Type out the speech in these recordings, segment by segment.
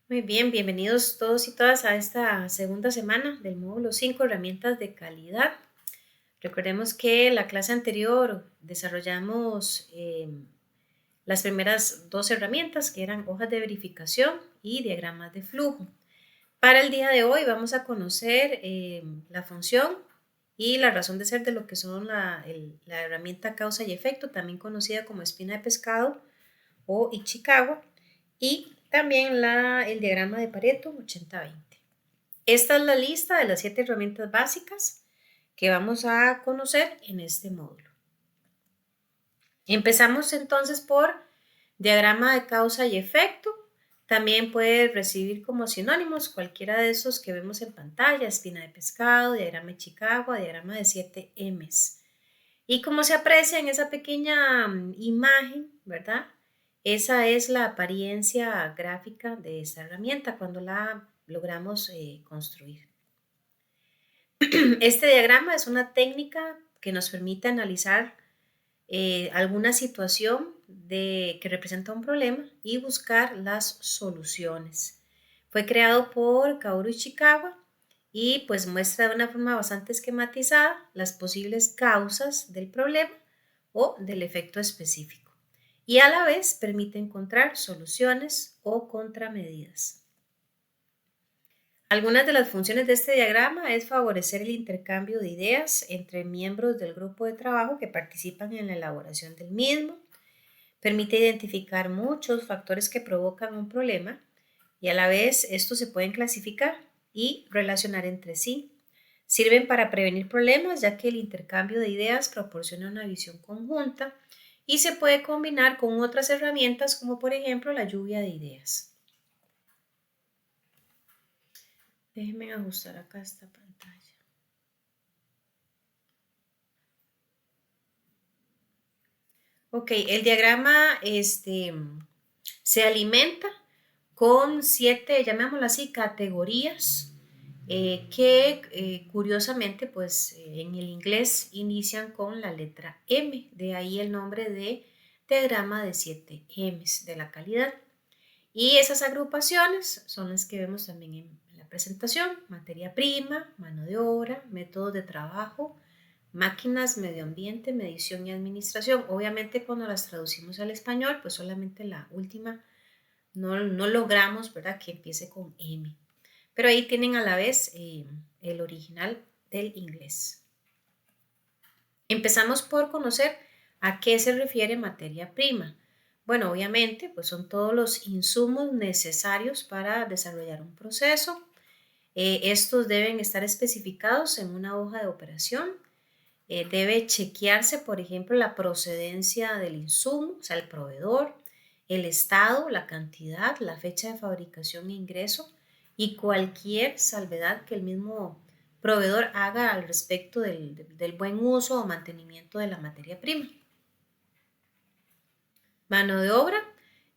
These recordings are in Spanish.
Muy bien, bienvenidos todos y todas a esta segunda semana del módulo 5, herramientas de calidad. Recordemos que la clase anterior desarrollamos las primeras dos herramientas que eran hojas de verificación y diagramas de flujo. Para el día de hoy vamos a conocer la función y la razón de ser de lo que son la herramienta causa y efecto, también conocida como espina de pescado o Ichikawa, y también el diagrama de Pareto 80-20. Esta es la lista de las 7 herramientas básicas que vamos a conocer en este módulo. Empezamos entonces por diagrama de causa y efecto. También puede recibir como sinónimos cualquiera de esos que vemos en pantalla: espina de pescado, diagrama de Chicago, diagrama de 7 M's. Y como se aprecia en esa pequeña imagen, ¿verdad? Esa es la apariencia gráfica de esta herramienta cuando la logramos construir. Este diagrama es una técnica que nos permite analizar alguna situación que representa un problema y buscar las soluciones. Fue creado por Kaoru Ishikawa y pues muestra de una forma bastante esquematizada las posibles causas del problema o del efecto específico, y a la vez permite encontrar soluciones o contramedidas. Algunas de las funciones de este diagrama es favorecer el intercambio de ideas entre miembros del grupo de trabajo que participan en la elaboración del mismo. Permite identificar muchos factores que provocan un problema y a la vez estos se pueden clasificar y relacionar entre sí. Sirven para prevenir problemas, ya que el intercambio de ideas proporciona una visión conjunta y se puede combinar con otras herramientas, como por ejemplo la lluvia de ideas. Déjenme ajustar acá esta pantalla. Ok, el diagrama se alimenta con 7, llamémoslo así, categorías que curiosamente, pues en el inglés inician con la letra M, de ahí el nombre de diagrama de 7 M's de la calidad. Y esas agrupaciones son las que vemos también en la presentación: materia prima, mano de obra, métodos de trabajo, máquinas, medio ambiente, medición y administración. Obviamente cuando las traducimos al español, pues solamente la última no logramos, ¿verdad?, que empiece con M. Pero ahí tienen a la vez el original del inglés. Empezamos por conocer a qué se refiere materia prima. Bueno, obviamente, pues son todos los insumos necesarios para desarrollar un proceso. Estos deben estar especificados en una hoja de operación. Debe chequearse, por ejemplo, la procedencia del insumo, o sea, el proveedor, el estado, la cantidad, la fecha de fabricación e ingreso y cualquier salvedad que el mismo proveedor haga al respecto del buen uso o mantenimiento de la materia prima. Mano de obra,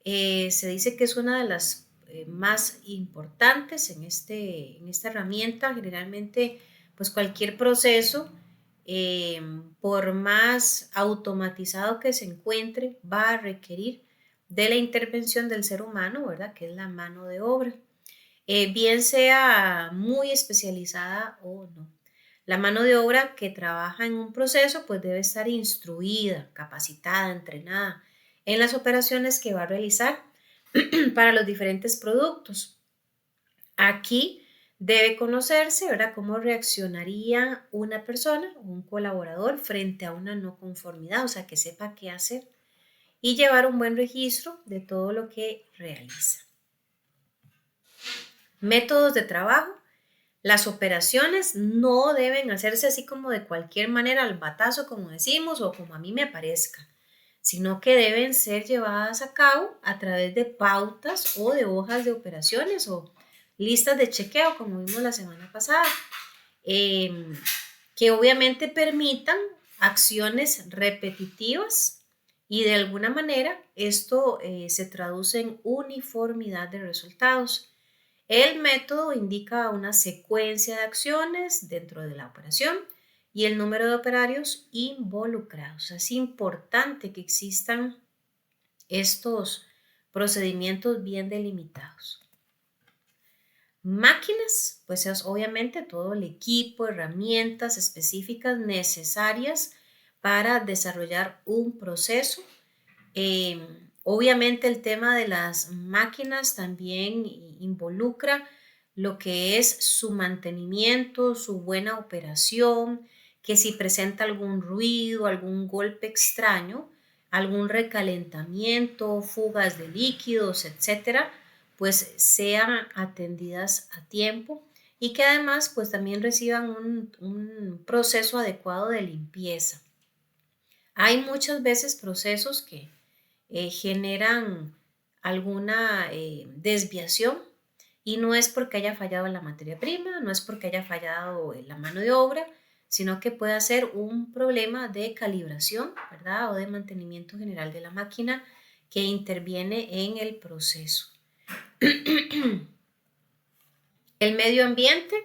se dice que es una de las más importantes en esta herramienta. Generalmente, pues cualquier proceso, por más automatizado que se encuentre, va a requerir de la intervención del ser humano, ¿verdad?, que es la mano de obra, bien sea muy especializada o no. La mano de obra que trabaja en un proceso pues debe estar instruida, capacitada, entrenada en las operaciones que va a realizar para los diferentes productos. Aquí debe conocerse, ¿verdad?, cómo reaccionaría una persona o un colaborador frente a una no conformidad, o sea, que sepa qué hacer y llevar un buen registro de todo lo que realiza. Métodos de trabajo. Las operaciones no deben hacerse así como de cualquier manera, al batazo, como decimos, o como a mí me parezca, sino que deben ser llevadas a cabo a través de pautas o de hojas de operaciones o listas de chequeo, como vimos la semana pasada, que obviamente permitan acciones repetitivas y de alguna manera esto se traduce en uniformidad de resultados. El método indica una secuencia de acciones dentro de la operación y el número de operarios involucrados. Es importante que existan estos procedimientos bien delimitados. Máquinas, pues es obviamente todo el equipo, herramientas específicas necesarias para desarrollar un proceso. Obviamente el tema de las máquinas también involucra lo que es su mantenimiento, su buena operación, que si presenta algún ruido, algún golpe extraño, algún recalentamiento, fugas de líquidos, etcétera, pues sean atendidas a tiempo y que además pues también reciban un proceso adecuado de limpieza. Hay muchas veces procesos que generan alguna desviación y no es porque haya fallado la materia prima, no es porque haya fallado la mano de obra, sino que puede ser un problema de calibración, ¿verdad? O de mantenimiento general de la máquina que interviene en el proceso. El medio ambiente,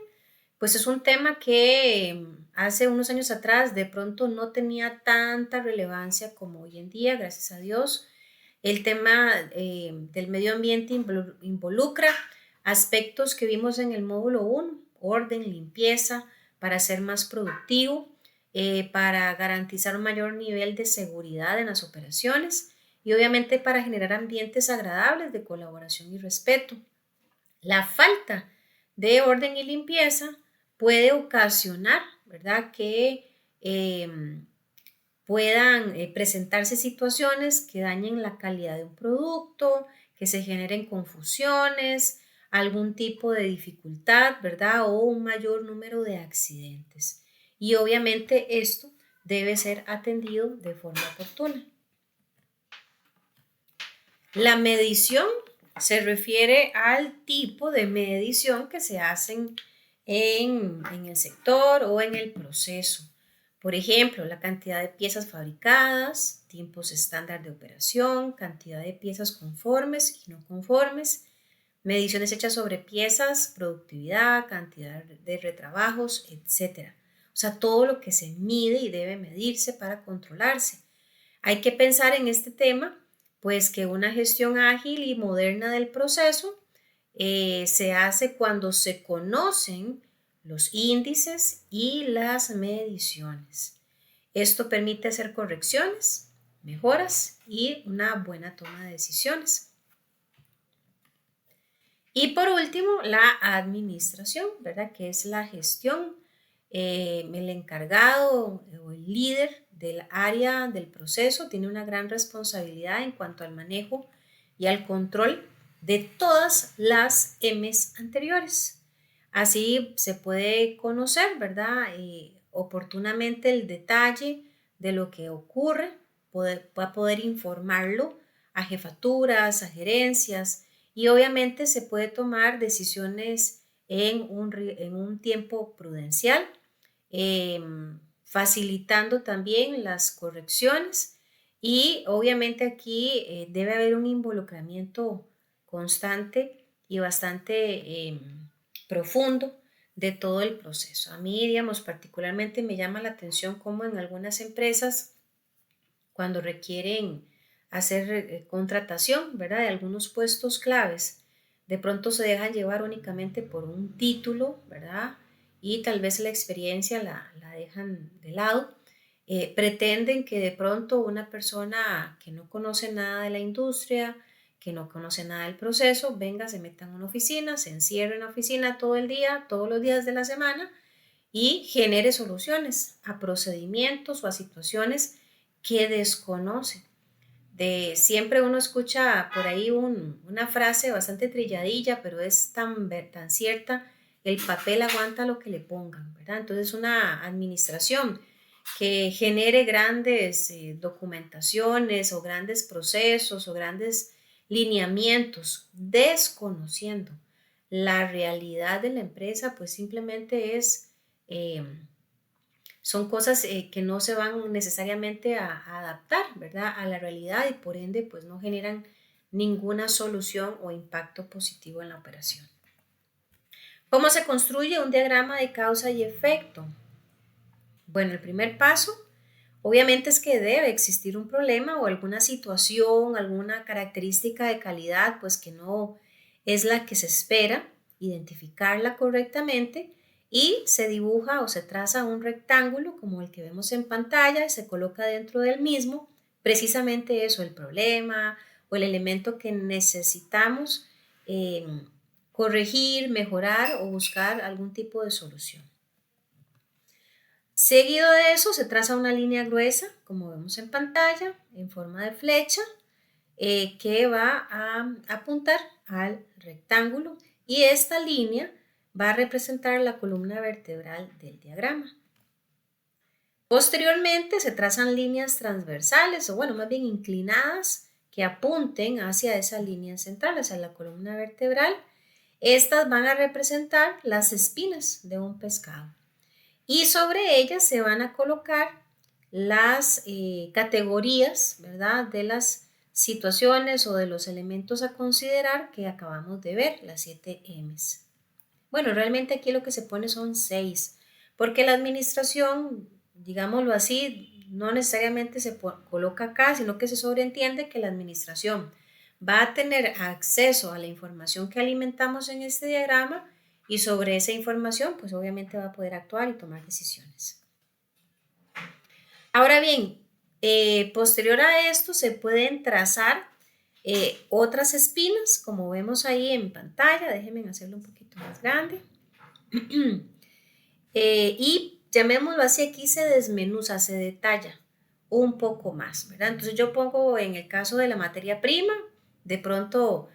pues es un tema que hace unos años atrás de pronto no tenía tanta relevancia como hoy en día, gracias a Dios. El tema del medio ambiente involucra aspectos que vimos en el módulo 1, orden, limpieza, para ser más productivo, para garantizar un mayor nivel de seguridad en las operaciones y obviamente para generar ambientes agradables de colaboración y respeto. La falta de orden y limpieza puede ocasionar, ¿verdad?, que puedan presentarse situaciones que dañen la calidad de un producto, que se generen confusiones, algún tipo de dificultad, ¿verdad? O un mayor número de accidentes. Y obviamente esto debe ser atendido de forma oportuna. La medición se refiere al tipo de medición que se hacen en el sector o en el proceso. Por ejemplo, la cantidad de piezas fabricadas, tiempos estándar de operación, cantidad de piezas conformes y no conformes, mediciones hechas sobre piezas, productividad, cantidad de retrabajos, etc. O sea, todo lo que se mide y debe medirse para controlarse. Hay que pensar en este tema, pues que una gestión ágil y moderna del proceso se hace cuando se conocen los índices y las mediciones. Esto permite hacer correcciones, mejoras y una buena toma de decisiones. Y por último, la administración, ¿verdad? Que es la gestión, el encargado o el líder del área del proceso tiene una gran responsabilidad en cuanto al manejo y al control de todas las M's anteriores. Así se puede conocer, ¿verdad? Oportunamente el detalle de lo que ocurre, va a poder informarlo a jefaturas, a gerencias, y obviamente se puede tomar decisiones en un tiempo prudencial, eh, facilitando también las correcciones y obviamente aquí debe haber un involucramiento constante y bastante profundo de todo el proceso. A mí, digamos, particularmente me llama la atención cómo en algunas empresas, cuando requieren hacer contratación, ¿verdad? De algunos puestos claves, de pronto se dejan llevar únicamente por un título, ¿verdad? Y tal vez la experiencia la dejan de lado. Pretenden que de pronto una persona que no conoce nada de la industria, que no conoce nada del proceso, venga, se meta en una oficina, se encierre en la oficina todo el día, todos los días de la semana y genere soluciones a procedimientos o a situaciones que desconoce. Siempre uno escucha por ahí una frase bastante trilladilla, pero es tan cierta, el papel aguanta lo que le pongan, ¿verdad? Entonces una administración que genere grandes documentaciones o grandes procesos o grandes lineamientos, desconociendo la realidad de la empresa, pues simplemente eh, son cosas que no se van necesariamente a adaptar, ¿verdad? A la realidad y por ende pues no generan ninguna solución o impacto positivo en la operación. ¿Cómo se construye un diagrama de causa y efecto? Bueno, el primer paso obviamente es que debe existir un problema o alguna situación, alguna característica de calidad pues que no es la que se espera identificarla correctamente y se dibuja o se traza un rectángulo como el que vemos en pantalla y se coloca dentro del mismo precisamente eso, el problema o el elemento que necesitamos eh, corregir, mejorar o buscar algún tipo de solución. Seguido de eso se traza una línea gruesa, como vemos en pantalla, en forma de flecha, que va a apuntar al rectángulo y esta línea va a representar la columna vertebral del diagrama. Posteriormente se trazan líneas transversales o bueno, más bien inclinadas que apunten hacia esa línea central, hacia la columna vertebral. Estas van a representar las espinas de un pescado y sobre ellas se van a colocar las categorías, ¿verdad? De las situaciones o de los elementos a considerar que acabamos de ver, las 7 M's. Bueno, realmente aquí lo que se pone son 6, porque la administración, digámoslo así, no necesariamente se coloca acá, sino que se sobreentiende que la administración va a tener acceso a la información que alimentamos en este diagrama y sobre esa información, pues obviamente va a poder actuar y tomar decisiones. Ahora bien, posterior a esto se pueden trazar otras espinas, como vemos ahí en pantalla. Déjenme hacerlo un poquito más grande. Y llamémoslo así, aquí se desmenuza, se detalla un poco más, ¿verdad? Entonces yo pongo en el caso de la materia prima, de pronto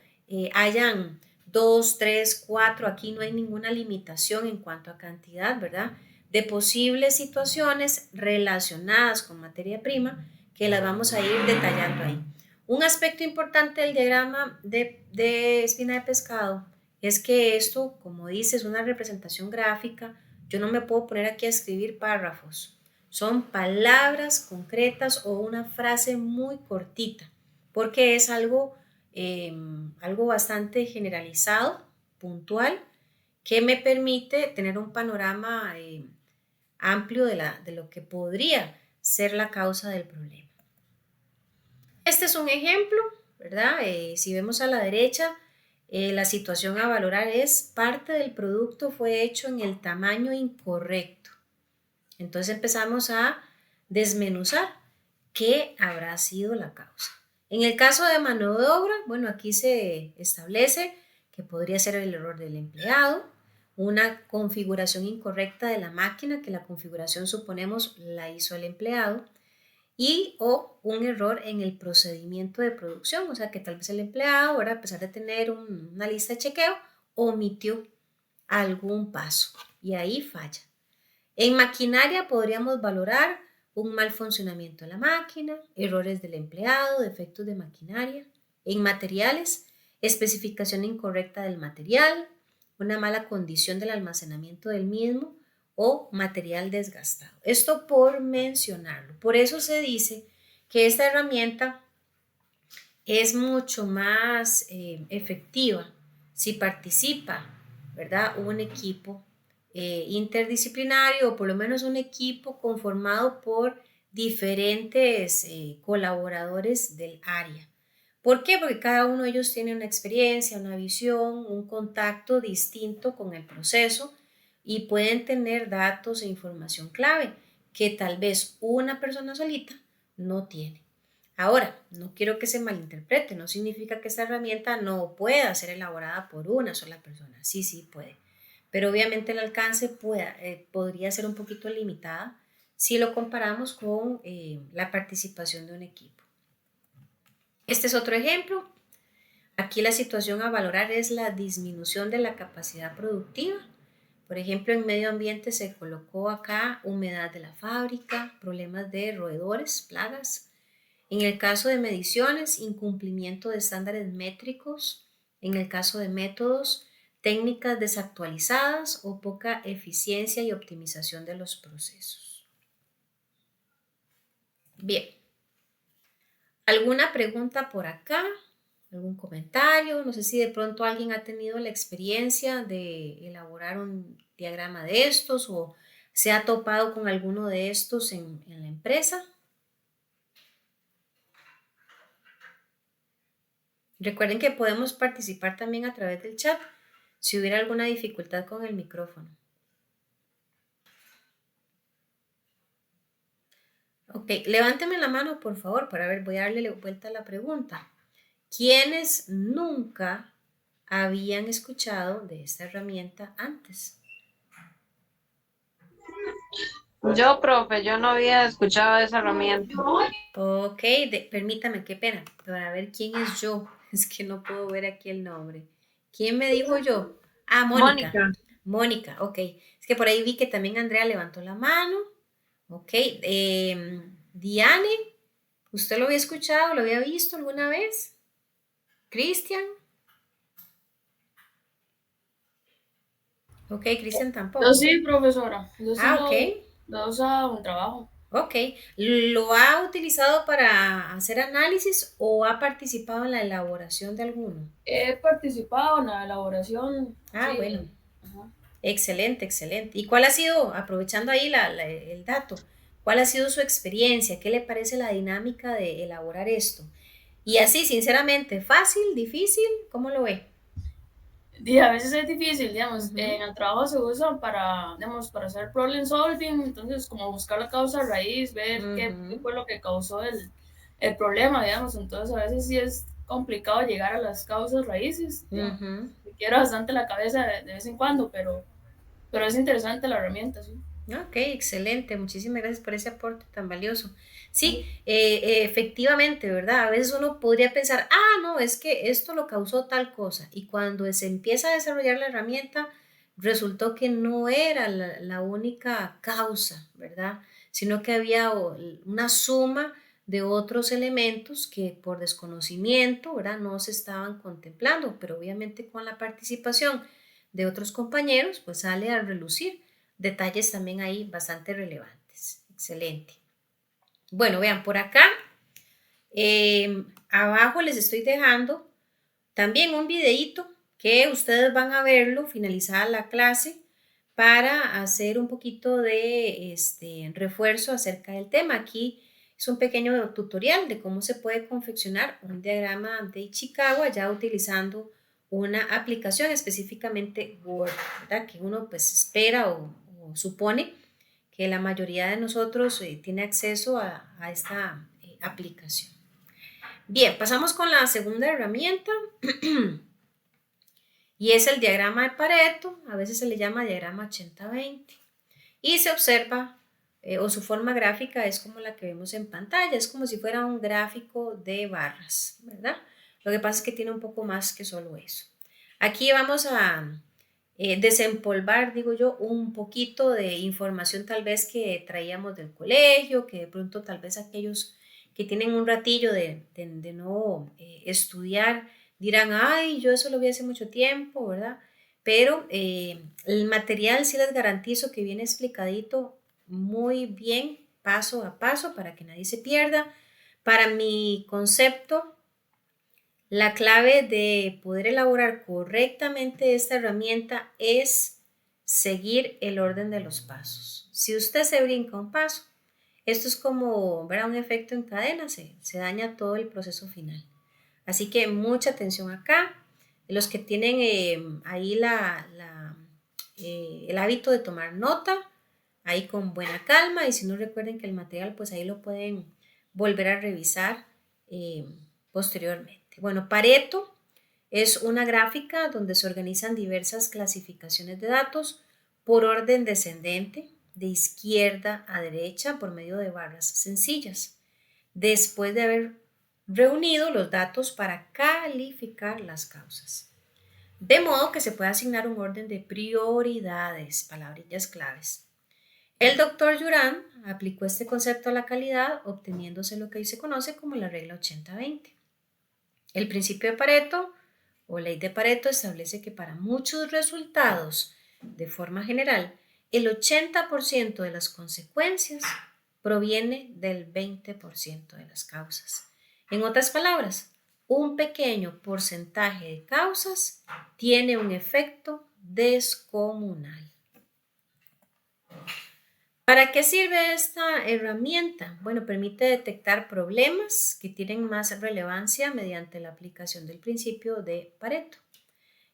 hayan 2, 3, 4, aquí no hay ninguna limitación en cuanto a cantidad, ¿verdad? De posibles situaciones relacionadas con materia prima que las vamos a ir detallando ahí. Un aspecto importante del diagrama de espina de pescado es que esto, como dice, es una representación gráfica. Yo no me puedo poner aquí a escribir párrafos. Son palabras concretas o una frase muy cortita, porque es algo bastante generalizado, puntual, que me permite tener un panorama amplio de lo que podría ser la causa del problema. Este es un ejemplo, ¿verdad? Si vemos a la derecha, la situación a valorar es parte del producto fue hecho en el tamaño incorrecto. Entonces empezamos a desmenuzar qué habrá sido la causa. En el caso de mano de obra, bueno, aquí se establece que podría ser el error del empleado, una configuración incorrecta de la máquina, que la configuración suponemos la hizo el empleado, y o un error en el procedimiento de producción, o sea que tal vez el empleado, ahora a pesar de tener una lista de chequeo, omitió algún paso y ahí falla. En maquinaria podríamos valorar un mal funcionamiento de la máquina, errores del empleado, defectos de maquinaria. En materiales, especificación incorrecta del material, una mala condición del almacenamiento del mismo o material desgastado. Esto por mencionarlo. Por eso se dice que esta herramienta es mucho más efectiva si participa, ¿verdad? Un equipo interdisciplinario o por lo menos un equipo conformado por diferentes colaboradores del área. ¿Por qué? Porque cada uno de ellos tiene una experiencia, una visión, un contacto distinto con el proceso y pueden tener datos e información clave que tal vez una persona solita no tiene. Ahora, no quiero que se malinterprete, no significa que esta herramienta no pueda ser elaborada por una sola persona. Sí, sí puede. Pero obviamente el alcance podría ser un poquito limitada si lo comparamos con la participación de un equipo. Este es otro ejemplo. Aquí la situación a valorar es la disminución de la capacidad productiva. Por ejemplo, en medio ambiente se colocó acá humedad de la fábrica, problemas de roedores, plagas. En el caso de mediciones, incumplimiento de estándares métricos. En el caso de métodos, técnicas desactualizadas o poca eficiencia y optimización de los procesos. Bien, ¿alguna pregunta por acá? ¿Algún comentario? No sé si de pronto alguien ha tenido la experiencia de elaborar un diagrama de estos o se ha topado con alguno de estos en la empresa. Recuerden que podemos participar también a través del chat. si hubiera alguna dificultad con el micrófono. Ok, levánteme la mano, por favor, para ver, voy a darle vuelta a la pregunta. ¿Quiénes nunca habían escuchado de esta herramienta antes? Yo, profe, yo no había escuchado esa herramienta. Ok, permítame, qué pena, para ver quién es yo. Es que no puedo ver aquí el nombre. ¿Quién me dijo yo? Ah, Mónica. Mónica, Mónica, ok. Es que por ahí vi que también Andrea levantó la mano. Ok. Diane, ¿usted lo había escuchado? ¿Lo había visto alguna vez? Cristian. Ok, Cristian Yo tampoco. sí, profesora. Yo sí Ah, ok. lo he usado en trabajo. Ok. ¿Lo ha utilizado para hacer análisis o ha participado en la elaboración de alguno? He participado en la elaboración, Ah, bueno. sí. Ajá. Excelente, excelente. ¿Y cuál ha sido, aprovechando ahí el dato, cuál ha sido su experiencia? ¿Qué le parece la dinámica de elaborar esto? Y así, sinceramente, ¿fácil, difícil? ¿Cómo lo ve? Y a veces es difícil, digamos, Ujú, en el trabajo se usa para, digamos, para hacer problem solving, entonces como buscar la causa raíz, ver qué ujú, fue lo que causó el problema, digamos, entonces a veces sí es complicado llegar a las causas raíces, digamos, ujú. requiere bastante la cabeza de vez en cuando, pero es interesante la herramienta, sí. Ok, excelente. Muchísimas gracias por ese aporte tan valioso. Sí, efectivamente, ¿verdad? A veces uno podría pensar, ah, no, es que esto lo causó tal cosa. Y cuando se empieza a desarrollar la herramienta, resultó que no era la única causa, ¿verdad? Sino que había una suma de otros elementos que por desconocimiento, ¿verdad? No se estaban contemplando, pero obviamente con la participación de otros compañeros, pues sale a relucir detalles también ahí bastante relevantes. Excelente. Bueno, vean, por acá, abajo les estoy dejando también un videíto que ustedes van a verlo finalizada la clase para hacer un poquito de refuerzo acerca del tema. Aquí es un pequeño tutorial de cómo se puede confeccionar un diagrama de Ichikawa ya utilizando una aplicación, específicamente Word, ¿verdad? Que uno pues espera o supone que la mayoría de nosotros tiene acceso a esta aplicación. Bien, pasamos con la segunda herramienta y es el diagrama de Pareto, a veces se le llama diagrama 80-20 y se observa o su forma gráfica es como la que vemos en pantalla, es como si fuera un gráfico de barras, ¿verdad? Lo que pasa es que tiene un poco más que solo eso. Aquí vamos a desempolvar, digo yo, un poquito de información tal vez que traíamos del colegio, que de pronto tal vez aquellos que tienen un ratillo de no estudiar dirán, ay, yo eso lo vi hace mucho tiempo, ¿verdad? Pero el material sí les garantizo que viene explicadito muy bien, paso a paso, para que nadie se pierda. Para mi concepto, la clave de poder elaborar correctamente esta herramienta es seguir el orden de los pasos. Si usted se brinca un paso, esto es como ver un efecto en cadena, se daña todo el proceso final. Así que mucha atención acá. Los que tienen ahí el hábito de tomar nota, ahí con buena calma, y si no recuerden que el material, pues ahí lo pueden volver a revisar eh, posteriormente. Bueno, Pareto es una gráfica donde se organizan diversas clasificaciones de datos por orden descendente, de izquierda a derecha, por medio de barras sencillas. Después de haber reunido los datos para calificar las causas. De modo que se puede asignar un orden de prioridades, palabrillas claves. El doctor Yuran aplicó este concepto a la calidad obteniéndose lo que hoy se conoce como la regla 80-20. El principio de Pareto o ley de Pareto establece que para muchos resultados, de forma general, el 80% de las consecuencias proviene del 20% de las causas. En otras palabras, un pequeño porcentaje de causas tiene un efecto descomunal. ¿Para qué sirve esta herramienta? Bueno, permite detectar problemas que tienen más relevancia mediante la aplicación del principio de Pareto.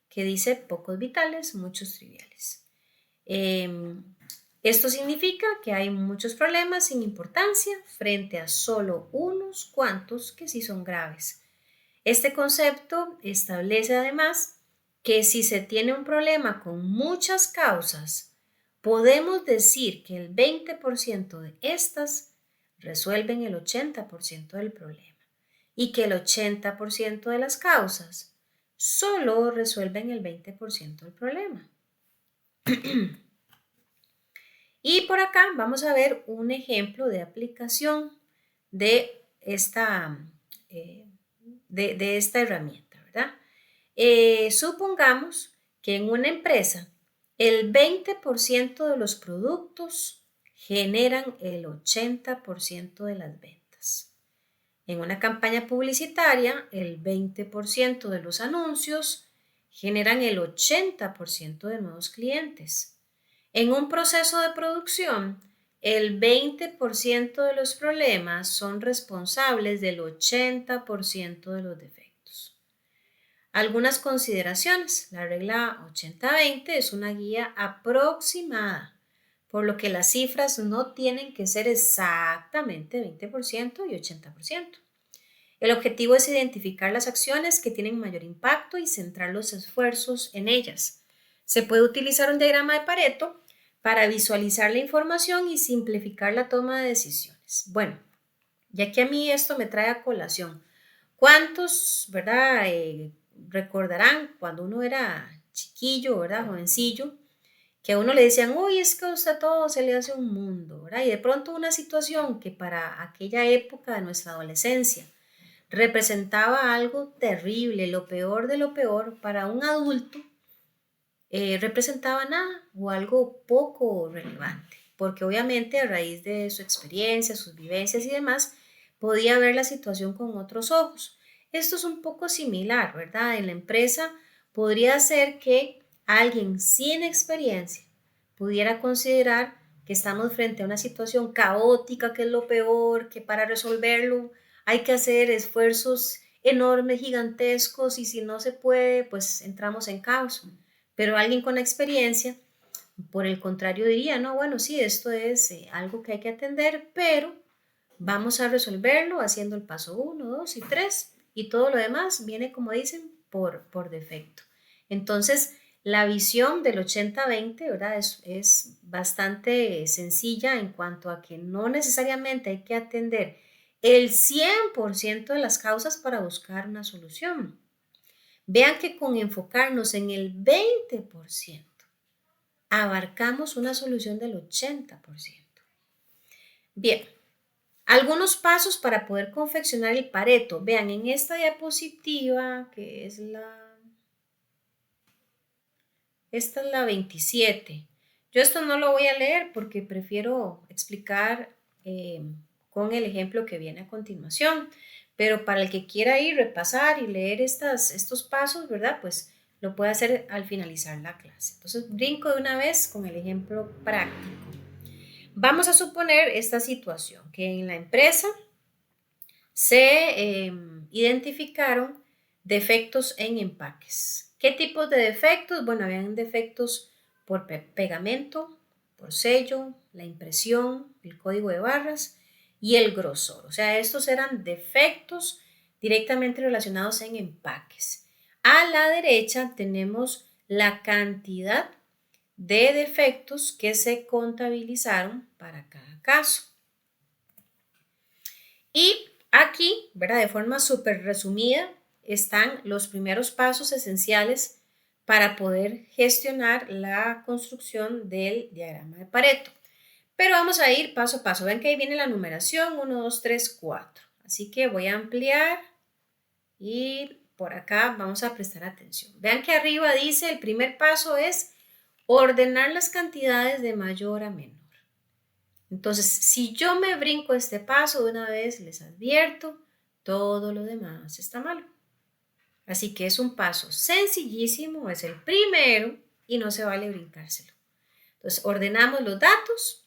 que dice pocos vitales, muchos triviales. Esto significa que hay muchos problemas sin importancia frente a solo unos cuantos que sí son graves. Este concepto establece además que si se tiene un problema con muchas causas, podemos decir que el 20% de estas resuelven el 80% del problema y que el 80% de las causas solo resuelven el 20% del problema. Y por acá vamos a ver un ejemplo de aplicación de esta, de esta herramienta, ¿verdad? Supongamos que en una empresa el 20% de los productos generan el 80% de las ventas. En una campaña publicitaria, el 20% de los anuncios generan el 80% de nuevos clientes. En un proceso de producción, el 20% de los problemas son responsables del 80% de los defectos. Algunas consideraciones. La regla 80-20 es una guía aproximada, por lo que las cifras no tienen que ser exactamente 20% y 80%. El objetivo es identificar las acciones que tienen mayor impacto y centrar los esfuerzos en ellas. Se puede utilizar un diagrama de Pareto para visualizar la información y simplificar la toma de decisiones. Bueno, ya que a mí esto me trae a colación, ¿cuántos, verdad, recordarán cuando uno era chiquillo, verdad, jovencillo, que a uno le decían, uy, es que a usted todo se le hace un mundo, ¿verdad? Y de pronto una situación que para aquella época de nuestra adolescencia representaba algo terrible, lo peor de lo peor, para un adulto representaba nada o algo poco relevante, porque obviamente a raíz de su experiencia, sus vivencias y demás, podía ver la situación con otros ojos. Esto es un poco similar, ¿verdad? En la empresa podría ser que alguien sin experiencia pudiera considerar que estamos frente a una situación caótica, que es lo peor, que para resolverlo hay que hacer esfuerzos enormes, gigantescos, y si no se puede, pues entramos en caos. Pero alguien con experiencia, por el contrario, diría, no, bueno, sí, esto es algo que hay que atender, pero vamos a resolverlo haciendo el paso 1, 2 y 3 y todo lo demás viene, como dicen, por defecto. Entonces, la visión del 80-20, ¿verdad? Es bastante sencilla en cuanto a que no necesariamente hay que atender el 100% de las causas para buscar una solución. Vean que con enfocarnos en el 20%, abarcamos una solución del 80%. Bien, algunos pasos para poder confeccionar el Pareto. Vean, en esta diapositiva, que es esta es la 27. Yo esto no lo voy a leer porque prefiero explicar con el ejemplo que viene a continuación. Pero para el que quiera ir, repasar y leer estos pasos, ¿verdad? Pues lo puede hacer al finalizar la clase. Entonces, brinco de una vez con el ejemplo práctico. Vamos a suponer esta situación, que en la empresa se identificaron defectos en empaques. ¿Qué tipos de defectos? Bueno, habían defectos por pegamento, por sello, la impresión, el código de barras y el grosor. O sea, estos eran defectos directamente relacionados en empaques. A la derecha tenemos la cantidad de defectos que se contabilizaron para cada caso. Y aquí, ¿verdad? De forma súper resumida, están los primeros pasos esenciales para poder gestionar la construcción del diagrama de Pareto. Pero vamos a ir paso a paso. Ven que ahí viene la numeración 1, 2, 3, 4. Así que voy a ampliar y por acá vamos a prestar atención. Vean que arriba dice el primer paso es ordenar las cantidades de mayor a menor. Entonces, si yo me brinco este paso de una vez, les advierto, todo lo demás está malo. Así que es un paso sencillísimo, es el primero y no se vale brincárselo. Entonces, ordenamos los datos.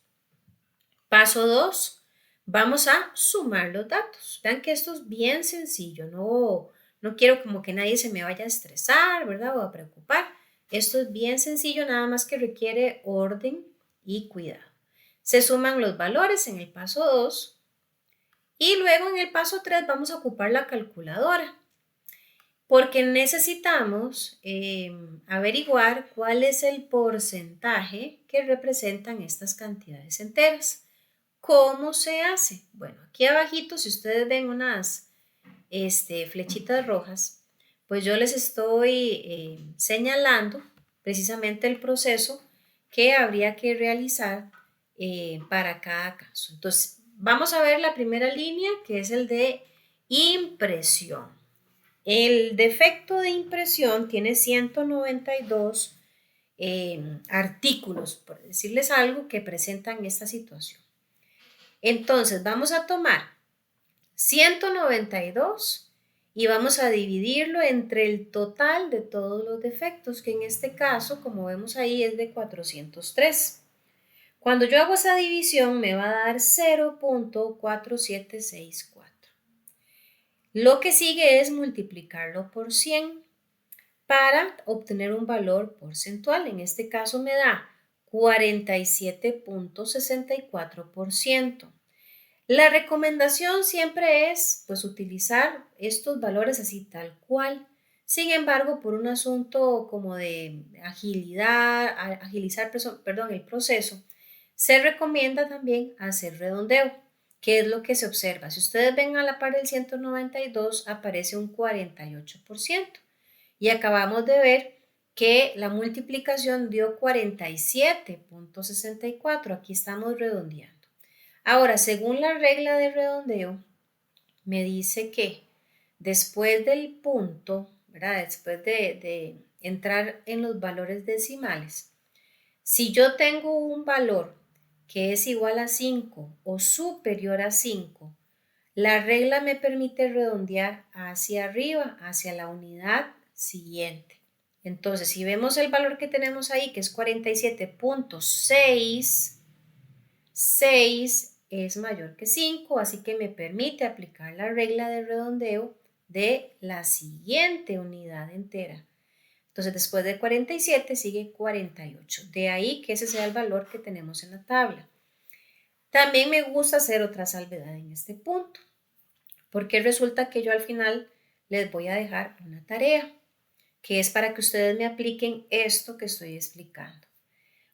Paso 2, vamos a sumar los datos. Vean que esto es bien sencillo, no quiero como que nadie se me vaya a estresar, ¿verdad? O a preocupar. Esto es bien sencillo, nada más que requiere orden y cuidado. Se suman los valores en el paso 2 y luego en el paso 3 vamos a ocupar la calculadora porque necesitamos averiguar cuál es el porcentaje que representan estas cantidades enteras. ¿Cómo se hace? Bueno, aquí abajito, si ustedes ven unas flechitas rojas, pues yo les estoy señalando precisamente el proceso que habría que realizar para cada caso. Entonces, vamos a ver la primera línea, que es el de impresión. El defecto de impresión tiene 192 artículos, por decirles algo, que presentan esta situación. Entonces, vamos a tomar 192 y vamos a dividirlo entre el total de todos los defectos, que en este caso, como vemos ahí, es de 403. Cuando yo hago esa división, me va a dar 0.4764. Lo que sigue es multiplicarlo por 100 para obtener un valor porcentual. En este caso me da 47.64%. La recomendación siempre es pues utilizar estos valores así tal cual. Sin embargo, por un asunto como de agilizar el proceso, se recomienda también hacer redondeo. ¿Qué es lo que se observa? Si ustedes ven a la par del 192, aparece un 48%. Y acabamos de ver que la multiplicación dio 47.64. Aquí estamos redondeando. Ahora, según la regla de redondeo, me dice que después del punto, ¿verdad? Después de entrar en los valores decimales, si yo tengo un valor que es igual a 5 o superior a 5, la regla me permite redondear hacia arriba, hacia la unidad siguiente. Entonces, si vemos el valor que tenemos ahí, que es 47.6, 6 es mayor que 5, así que me permite aplicar la regla de redondeo de la siguiente unidad entera. Entonces, después de 47 sigue 48. De ahí que ese sea el valor que tenemos en la tabla. También me gusta hacer otra salvedad en este punto, porque resulta que yo al final les voy a dejar una tarea, que es para que ustedes me apliquen esto que estoy explicando.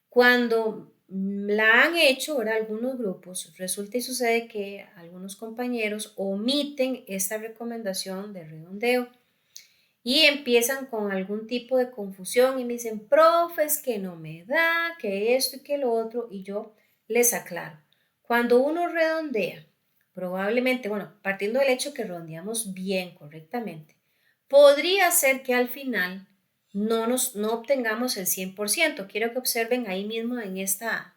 Cuando la han hecho, ahora algunos grupos, resulta y sucede que algunos compañeros omiten esta recomendación de redondeo y empiezan con algún tipo de confusión y me dicen, profes, que no me da, que esto y que lo otro, y yo les aclaro. Cuando uno redondea, probablemente, bueno, partiendo del hecho que redondeamos bien, correctamente, podría ser que al final no obtengamos el 100%. Quiero que observen ahí mismo en esta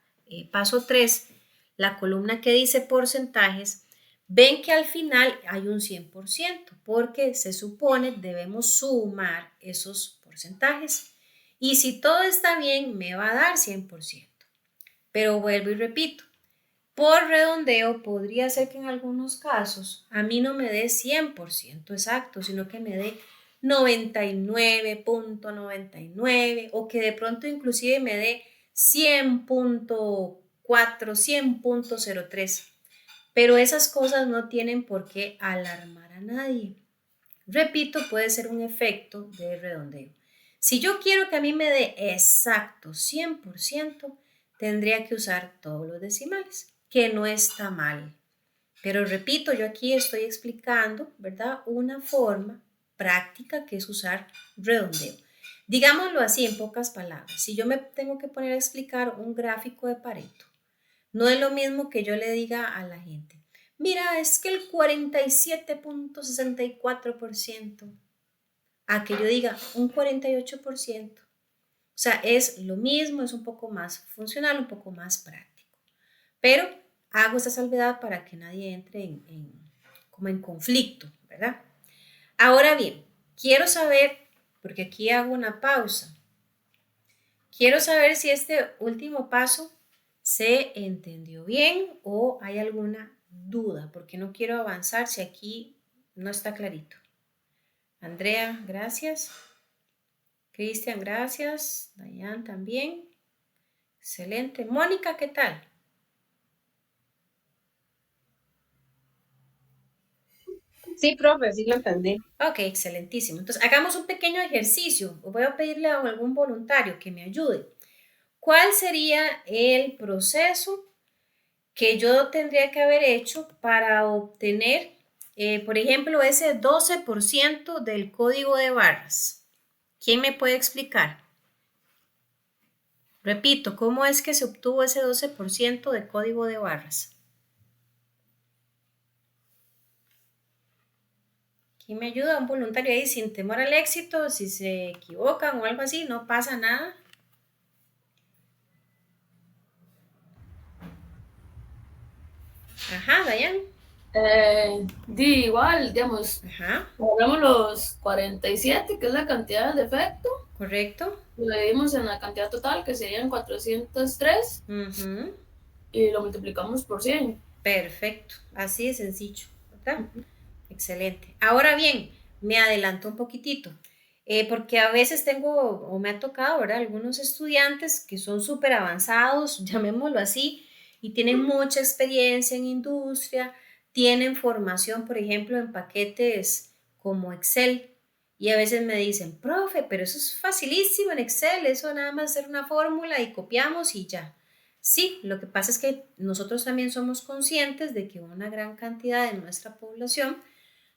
paso 3, la columna que dice porcentajes, ven que al final hay un 100%, porque se supone debemos sumar esos porcentajes. Y si todo está bien, me va a dar 100%. Pero vuelvo y repito, por redondeo podría ser que en algunos casos a mí no me dé 100% exacto, sino que me dé 99.99 o que de pronto inclusive me dé 100.4, 100.03. Pero esas cosas no tienen por qué alarmar a nadie. Repito, puede ser un efecto de redondeo. Si yo quiero que a mí me dé exacto 100%, tendría que usar todos los decimales, que no está mal. Pero repito, yo aquí estoy explicando, ¿verdad? Una forma práctica que es usar redondeo. Digámoslo así en pocas palabras. Si yo me tengo que poner a explicar un gráfico de Pareto, no es lo mismo que yo le diga a la gente, mira, es que el 47.64%, a que yo diga un 48%. O sea, es lo mismo, es un poco más funcional, un poco más práctico. Pero hago esta salvedad para que nadie entre como en conflicto, ¿verdad? Ahora bien, quiero saber, porque aquí hago una pausa, quiero saber si este último paso se entendió bien o hay alguna duda, porque no quiero avanzar si aquí no está clarito. Andrea, gracias. Cristian, gracias. Dayan también. Excelente. Mónica, ¿qué tal? Sí, profe, sí lo entendí. Ok, excelentísimo. Entonces, hagamos un pequeño ejercicio. Voy a pedirle a algún voluntario que me ayude. ¿Cuál sería el proceso que yo tendría que haber hecho para obtener, por ejemplo, ese 12% del código de barras? ¿Quién me puede explicar? Repito, ¿cómo es que se obtuvo ese 12% de código de barras? ¿Quién me ayuda? Un voluntario ahí sin temor al éxito, si se equivocan o algo así, no pasa nada. Ajá, Dayan. Igual, digamos, Ajá, hablamos los 47, que es la cantidad de defecto, correcto. lo dividimos en la cantidad total, que serían 403, Ujú, y lo multiplicamos por 100. perfecto, así de sencillo, ¿verdad? Excelente. Ahora bien, me adelanto un poquitito, porque a veces tengo o me ha tocado, ¿verdad? Algunos estudiantes que son súper avanzados, llamémoslo así, y tienen mucha experiencia en industria, tienen formación, por ejemplo, en paquetes como Excel, y a veces me dicen, profe, pero eso es facilísimo en Excel, eso nada más hacer una fórmula y copiamos y ya. Sí, lo que pasa es que nosotros también somos conscientes de que una gran cantidad de nuestra población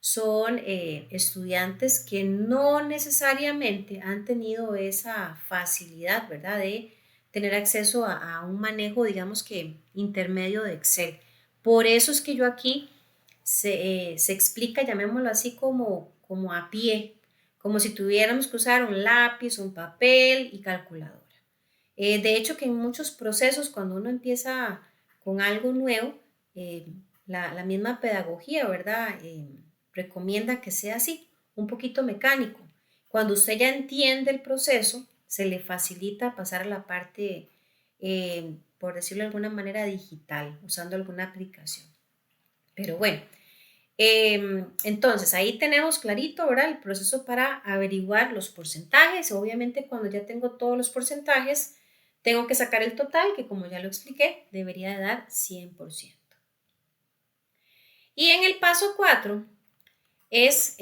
son estudiantes que no necesariamente han tenido esa facilidad, ¿verdad? De tener acceso a un manejo, digamos que intermedio de Excel. Por eso es que yo aquí se explica, llamémoslo así, como a pie, como si tuviéramos que usar un lápiz, un papel y calculadora. De hecho, que en muchos procesos, cuando uno empieza con algo nuevo, eh, la misma pedagogía, ¿verdad? Recomienda que sea así, un poquito mecánico. Cuando usted ya entiende el proceso, se le facilita pasar a la parte, por decirlo de alguna manera, digital, usando alguna aplicación. Pero bueno, entonces ahí tenemos clarito, ¿verdad? El proceso para averiguar los porcentajes. Obviamente, cuando ya tengo todos los porcentajes, tengo que sacar el total, que como ya lo expliqué, debería de dar 100%. Y en el paso 4 es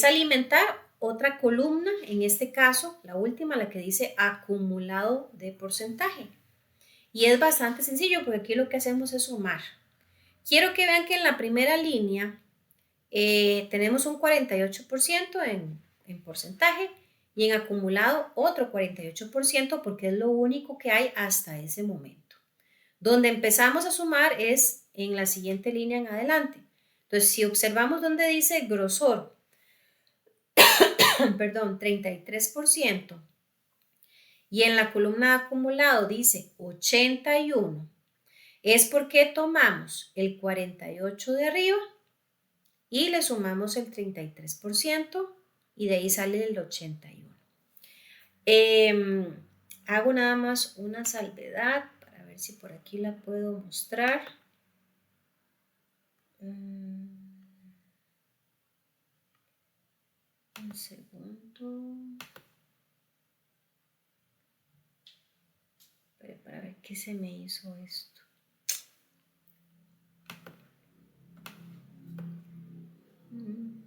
alimentar otra columna, en este caso, la última, la que dice acumulado de porcentaje. Y es bastante sencillo porque aquí lo que hacemos es sumar. Quiero que vean que en la primera línea tenemos un 48% en porcentaje y en acumulado otro 48% porque es lo único que hay hasta ese momento. Donde empezamos a sumar es en la siguiente línea en adelante. Entonces, si observamos donde dice grosor, perdón, 33%, y en la columna de acumulado dice 81, es porque tomamos el 48 de arriba y le sumamos el 33% y de ahí sale el 81. Hago nada más una salvedad para ver si por aquí la puedo mostrar. Un segundo. Para ver qué se me hizo esto. Un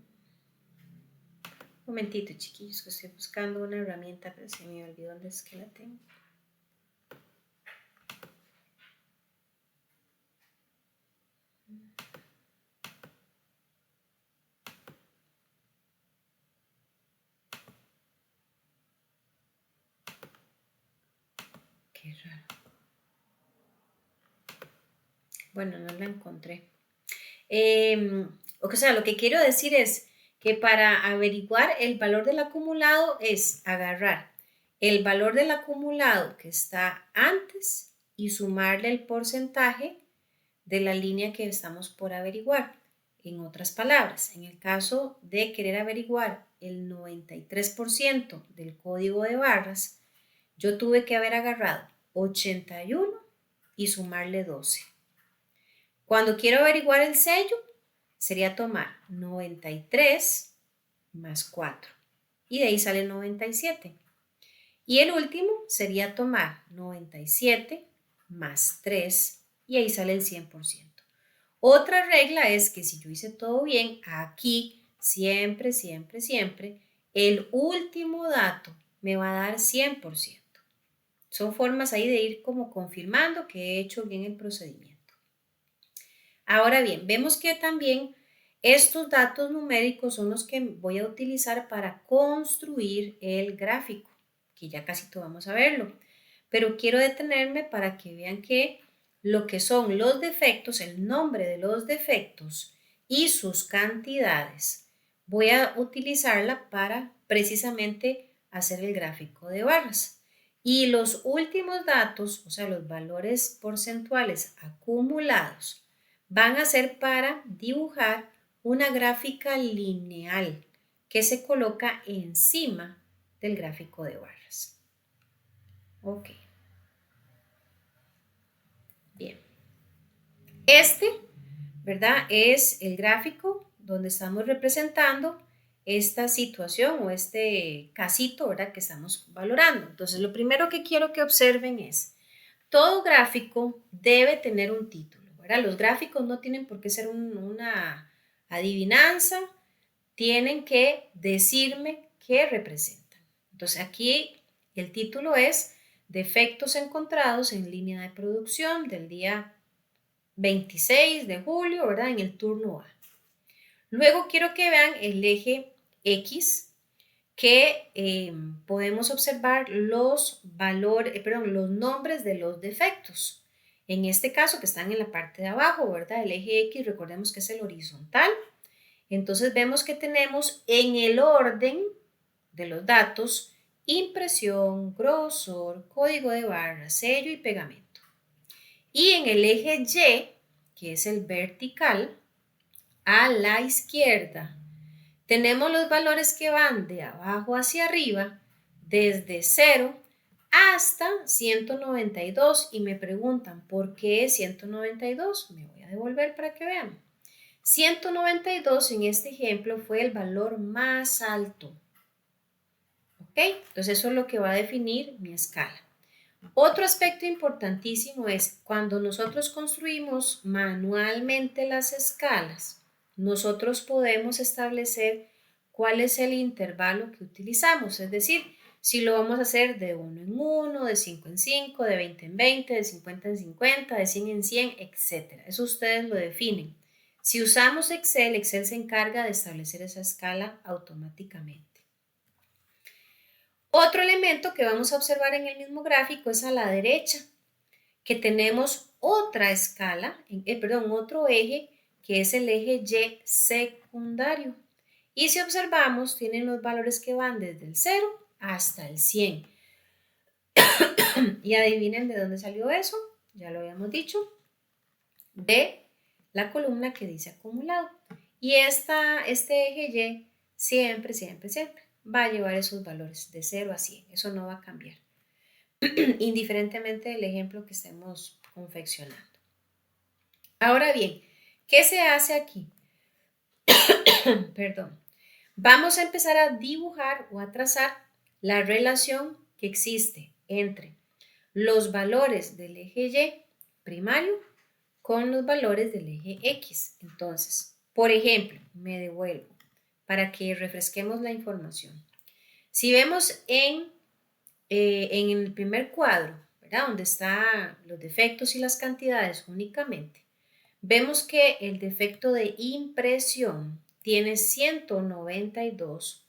momentito, chiquillos, que estoy buscando una herramienta, pero se me olvidó dónde es que la tengo. Qué raro. Bueno, no la encontré. O sea, lo que quiero decir es que para averiguar el valor del acumulado es agarrar el valor del acumulado que está antes y sumarle el porcentaje de la línea que estamos por averiguar. En otras palabras, en el caso de querer averiguar el 93% del código de barras, yo tuve que haber agarrado 81 y sumarle 12. Cuando quiero averiguar el sello, sería tomar 93 más 4 y de ahí sale 97. Y el último sería tomar 97 más 3 y ahí sale el 100%. Otra regla es que si yo hice todo bien, aquí siempre, siempre, siempre, el último dato me va a dar 100%. Son formas ahí de ir como confirmando que he hecho bien el procedimiento. Ahora bien, vemos que también estos datos numéricos son los que voy a utilizar para construir el gráfico, que ya casi todo vamos a verlo. Pero quiero detenerme para que vean que lo que son los defectos, el nombre de los defectos y sus cantidades, voy a utilizarla para precisamente hacer el gráfico de barras. Y los últimos datos, o sea, los valores porcentuales acumulados, van a ser para dibujar una gráfica lineal que se coloca encima del gráfico de barras. Ok. Bien. ¿Verdad? Es el gráfico donde estamos representando esta situación o este casito, ¿verdad? Que estamos valorando. Entonces, lo primero que quiero que observen es, todo gráfico debe tener un título, ¿verdad? Los gráficos no tienen por qué ser una adivinanza, tienen que decirme qué representan. Entonces, aquí el título es Defectos encontrados en línea de producción del día 26 de julio, ¿verdad? En el turno A. Luego quiero que vean el eje X, que podemos observar los valores, los nombres de los defectos. En este caso, que están en la parte de abajo, ¿verdad? El eje X, recordemos que es el horizontal. Entonces vemos que tenemos en el orden de los datos impresión, grosor, código de barra, sello y pegamento. Y en el eje Y, que es el vertical, a la izquierda, tenemos los valores que van de abajo hacia arriba, desde 0 hasta 192 y me preguntan, ¿por qué 192? Me voy a devolver para que vean. 192 en este ejemplo fue el valor más alto. ¿Ok? Entonces eso es lo que va a definir mi escala. Otro aspecto importantísimo es cuando nosotros construimos manualmente las escalas, nosotros podemos establecer cuál es el intervalo que utilizamos, es decir, si lo vamos a hacer de 1 en 1, de 5 en 5, de 20 en 20, de 50 en 50, de 100 en 100, etc. Eso ustedes lo definen. Si usamos Excel, Excel se encarga de establecer esa escala automáticamente. Otro elemento que vamos a observar en el mismo gráfico es a la derecha, que tenemos otra escala, otro eje, que es el eje Y secundario. Y si observamos, tienen los valores que van desde el 0 hasta el 100. Y adivinen de dónde salió eso, ya lo habíamos dicho, de la columna que dice acumulado. Y este eje Y siempre, siempre, siempre va a llevar esos valores de 0 a 100. Eso no va a cambiar, indiferentemente del ejemplo que estemos confeccionando. Ahora bien, ¿qué se hace aquí? Perdón. Vamos a empezar a dibujar o a trazar la relación que existe entre los valores del eje Y primario con los valores del eje X. Entonces, por ejemplo, me devuelvo para que refresquemos la información. Si vemos en el primer cuadro, ¿verdad? Donde están los defectos y las cantidades únicamente, vemos que el defecto de impresión tiene 192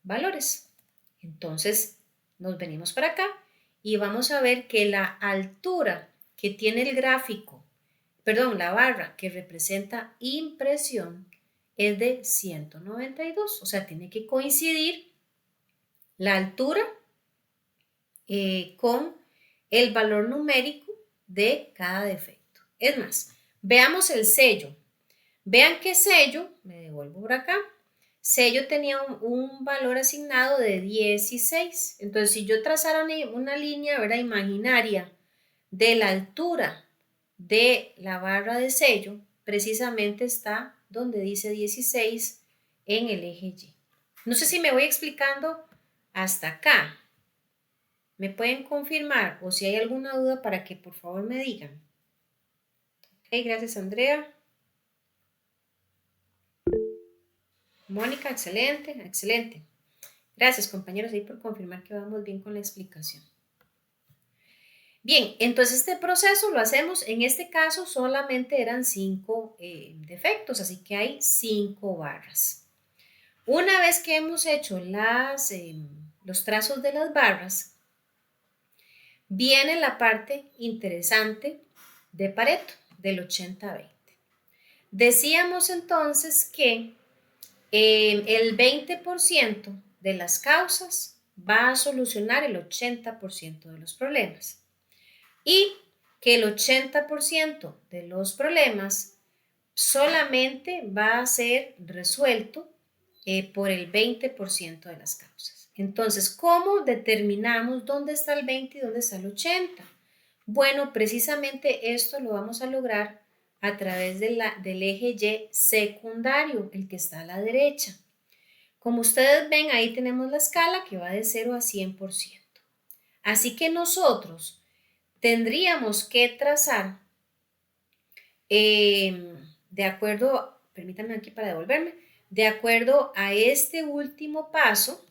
valores. Entonces, nos venimos para acá y vamos a ver que la altura que tiene el gráfico, la barra que representa impresión es de 192. O sea, tiene que coincidir la altura con el valor numérico de cada defecto. Es más, veamos el sello. Vean que sello, me devuelvo por acá, sello tenía un valor asignado de 16. Entonces, si yo trazara una línea, ¿verdad?, imaginaria de la altura de la barra de sello, precisamente está donde dice 16 en el eje Y. No sé si me voy explicando hasta acá. ¿Me pueden confirmar o si hay alguna duda para que por favor me digan? Ok, gracias Andrea. Mónica, excelente, excelente. Gracias compañeros ahí por confirmar que vamos bien con la explicación. Bien, entonces este proceso lo hacemos, en este caso solamente eran 5 defectos, así que hay 5 barras. Una vez que hemos hecho los trazos de las barras, viene la parte interesante de Pareto, del 80-20. Decíamos entonces que el 20% de las causas va a solucionar el 80% de los problemas y que el 80% de los problemas solamente va a ser resuelto por el 20% de las causas. Entonces, ¿cómo determinamos dónde está el 20 y dónde está el 80? Bueno, precisamente esto lo vamos a lograr a través del eje Y secundario, el que está a la derecha. Como ustedes ven, ahí tenemos la escala que va de 0 a 100%. Así que nosotros tendríamos que trazar de acuerdo, permítanme aquí para devolverme, de acuerdo a este último paso,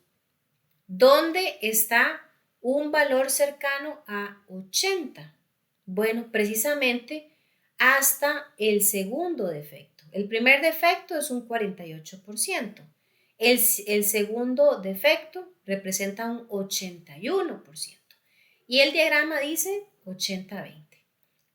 donde está un valor cercano a 80. Bueno, precisamente hasta el segundo defecto. El primer defecto es un 48%. El segundo defecto representa un 81%. Y el diagrama dice 80-20.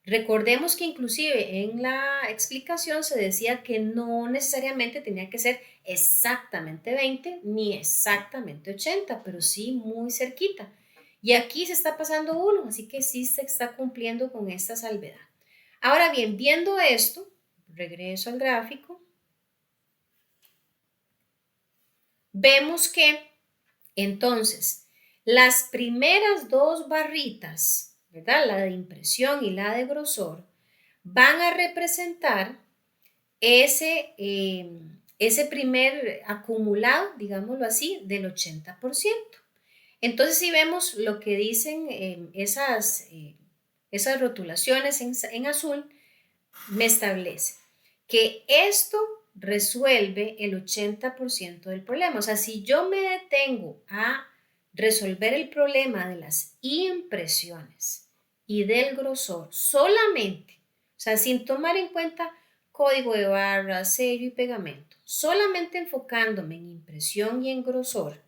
Recordemos que inclusive en la explicación se decía que no necesariamente tenía que ser exactamente 20 ni exactamente 80, pero sí muy cerquita. Y aquí se está pasando 1, así que sí se está cumpliendo con esta salvedad. Ahora bien, viendo esto, regreso al gráfico, vemos que entonces las primeras dos barritas, ¿verdad? La de impresión y la de grosor, van a representar ese primer acumulado, digámoslo así, del 80%. Entonces, si vemos lo que dicen esas rotulaciones en azul, me establece que esto resuelve el 80% del problema. O sea, si yo me detengo a resolver el problema de las impresiones y del grosor solamente, o sea, sin tomar en cuenta código de barras, sello y pegamento, solamente enfocándome en impresión y en grosor,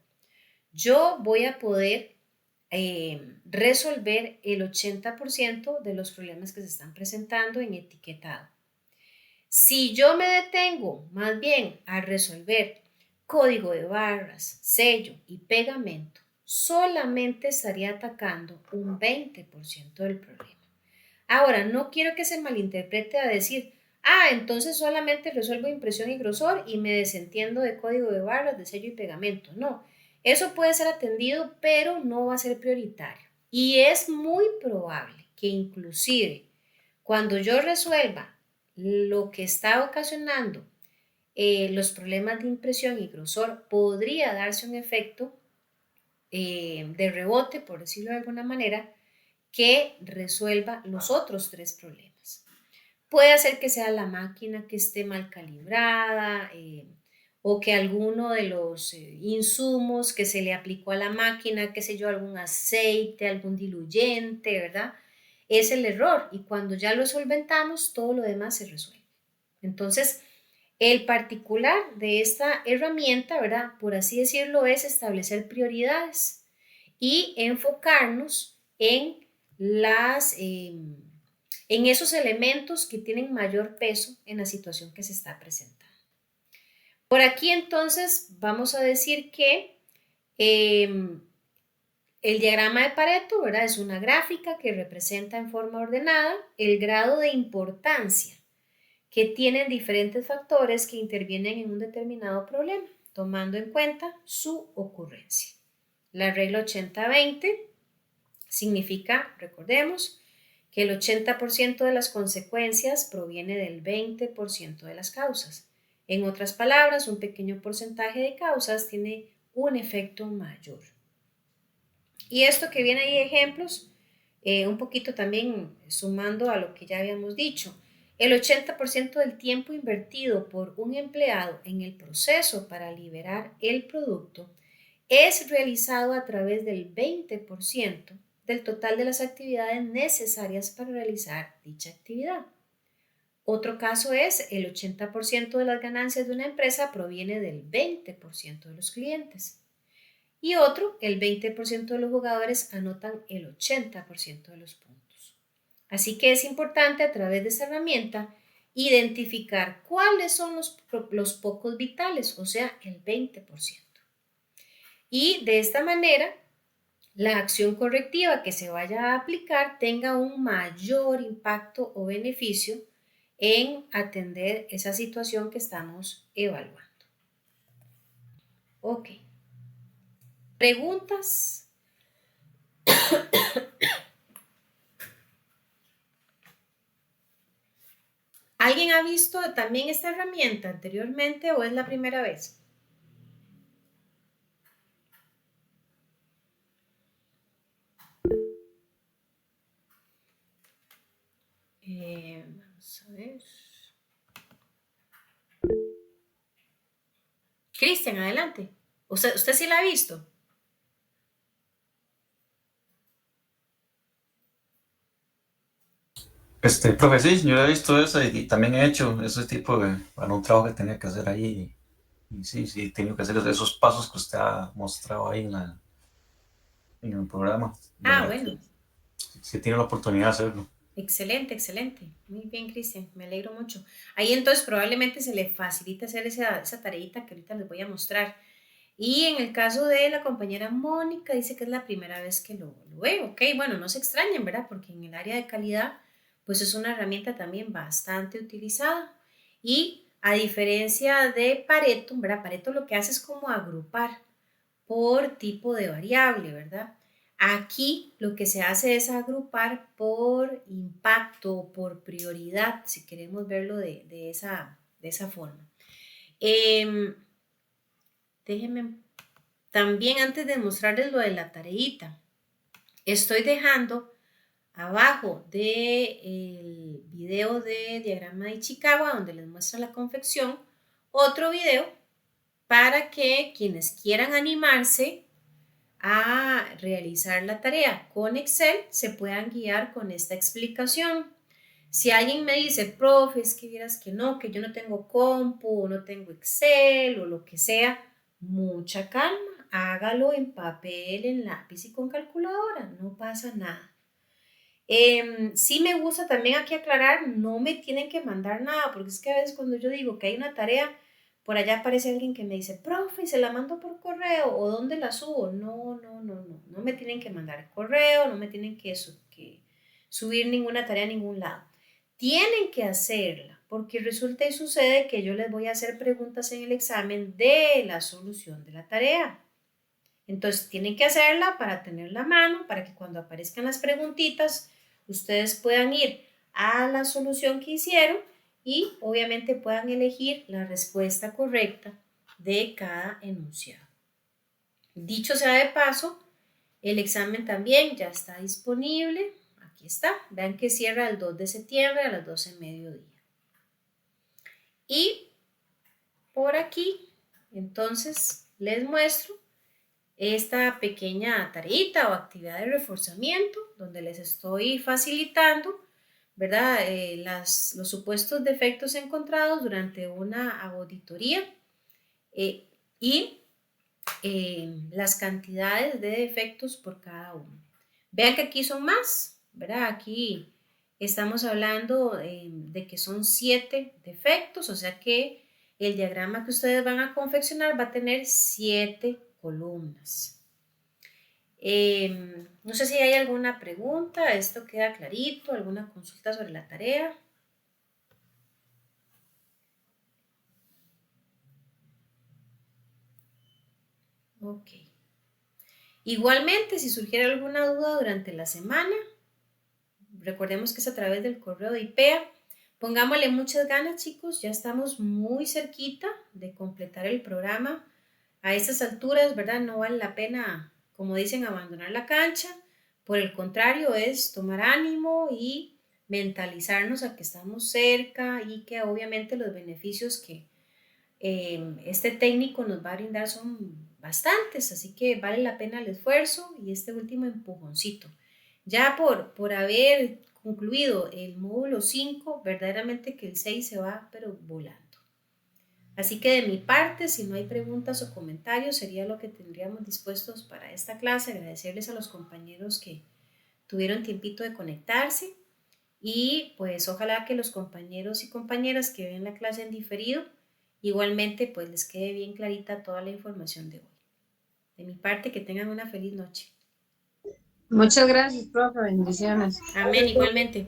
yo voy a poder resolver el 80% de los problemas que se están presentando en etiquetado. Si yo me detengo más bien a resolver código de barras, sello y pegamento, solamente estaría atacando un 20% del problema. Ahora, no quiero que se malinterprete a decir, entonces solamente resuelvo impresión y grosor y me desentiendo de código de barras, de sello y pegamento. No, eso puede ser atendido, pero no va a ser prioritario. Y es muy probable que inclusive cuando yo resuelva lo que está ocasionando los problemas de impresión y grosor, podría darse un efecto de rebote, por decirlo de alguna manera, que resuelva los otros 3 problemas. Puede ser que sea la máquina que esté mal calibrada o que alguno de los insumos que se le aplicó a la máquina, qué sé yo, algún aceite, algún diluyente, ¿verdad? Es el error y cuando ya lo solventamos, todo lo demás se resuelve. Entonces, el particular de esta herramienta, ¿verdad? Por así decirlo, es establecer prioridades y enfocarnos en esos elementos que tienen mayor peso en la situación que se está presentando. Por aquí entonces vamos a decir que el diagrama de Pareto, ¿verdad? Es una gráfica que representa en forma ordenada el grado de importancia que tienen diferentes factores que intervienen en un determinado problema, tomando en cuenta su ocurrencia. La regla 80-20 significa, recordemos, que el 80% de las consecuencias proviene del 20% de las causas. En otras palabras, un pequeño porcentaje de causas tiene un efecto mayor. Y esto que viene ahí ejemplos, un poquito también sumando a lo que ya habíamos dicho. El 80% del tiempo invertido por un empleado en el proceso para liberar el producto es realizado a través del 20% del total de las actividades necesarias para realizar dicha actividad. Otro caso es el 80% de las ganancias de una empresa proviene del 20% de los clientes. Y otro, el 20% de los jugadores anotan el 80% de los puntos. Así que es importante a través de esta herramienta identificar cuáles son los pocos vitales, o sea, el 20%. Y de esta manera, la acción correctiva que se vaya a aplicar tenga un mayor impacto o beneficio en atender esa situación que estamos evaluando. Ok. ¿Preguntas? ¿Alguien ha visto también esta herramienta anteriormente o es la primera vez? Vamos a ver. Cristian, adelante. ¿Usted sí la ha visto? Profe, sí, yo he visto eso y también he hecho ese tipo de, para un trabajo que tenía que hacer ahí. Y sí, sí, he tenido que hacer esos pasos que usted ha mostrado ahí en el programa. De Ah, verdad que bueno. sí tiene la oportunidad de hacerlo. Excelente, excelente. Muy bien, Cristian. Me alegro mucho. Ahí entonces probablemente se le facilita hacer esa tareita que ahorita les voy a mostrar. Y en el caso de la compañera Mónica, dice que es la primera vez que lo ve. Ok, bueno, no se extrañen, ¿verdad? Porque en el área de calidad, pues es una herramienta también bastante utilizada. Y a diferencia de Pareto, ¿verdad? Pareto lo que hace es como agrupar por tipo de variable, ¿verdad? Aquí lo que se hace es agrupar por impacto o por prioridad, si queremos verlo de esa forma. Déjenme también antes de mostrarles lo de la tareita, estoy dejando abajo del video de diagrama de Ichikawa, donde les muestra la confección, otro video para que quienes quieran animarse a realizar la tarea con Excel se puedan guiar con esta explicación. Si alguien me dice, profe, es que vieras que no, que yo no tengo compu, o no tengo Excel, o lo que sea, mucha calma, hágalo en papel, en lápiz y con calculadora, no pasa nada. Sí me gusta también aquí aclarar, no me tienen que mandar nada, porque es que a veces cuando yo digo que hay una tarea, por allá aparece alguien que me dice, profe, se la mando por correo, o ¿dónde la subo? No me tienen que mandar correo, no me tienen que subir ninguna tarea a ningún lado. Tienen que hacerla, porque resulta y sucede que yo les voy a hacer preguntas en el examen de la solución de la tarea. Entonces tienen que hacerla para tener la mano, para que cuando aparezcan las preguntitas, ustedes puedan ir a la solución que hicieron y obviamente puedan elegir la respuesta correcta de cada enunciado. Dicho sea de paso, el examen también ya está disponible. Aquí está. Vean que cierra el 2 de septiembre a las 12 del mediodía. Y por aquí, entonces, les muestro esta pequeña tareita o actividad de reforzamiento donde les estoy facilitando, ¿verdad? Los supuestos defectos encontrados durante una auditoría y las cantidades de defectos por cada uno. Vean que aquí son más, ¿verdad? Aquí estamos hablando de que son 7 defectos, o sea que el diagrama que ustedes van a confeccionar va a tener 7 columnas. No sé si hay alguna pregunta, esto queda clarito, alguna consulta sobre la tarea. Ok. Igualmente, si surgiera alguna duda durante la semana, recordemos que es a través del correo de IPEA, Pongámosle muchas ganas, chicos, ya estamos muy cerquita de completar el programa. A estas alturas, ¿verdad? No vale la pena, como dicen, abandonar la cancha. Por el contrario, es tomar ánimo y mentalizarnos a que estamos cerca y que obviamente los beneficios que este técnico nos va a brindar son bastantes, así que vale la pena el esfuerzo y este último empujoncito. Ya por haber concluido el módulo 5, verdaderamente que el 6 se va, pero volando. Así que de mi parte, si no hay preguntas o comentarios, sería lo que tendríamos dispuestos para esta clase. Agradecerles a los compañeros que tuvieron tiempito de conectarse y pues ojalá que los compañeros y compañeras que ven la clase en diferido, igualmente pues les quede bien clarita toda la información de hoy. De mi parte, que tengan una feliz noche. Muchas gracias, profe. Bendiciones. Amén, igualmente.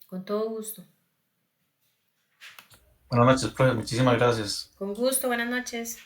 Con todo gusto. Buenas noches, profe. Muchísimas gracias. Con gusto, buenas noches.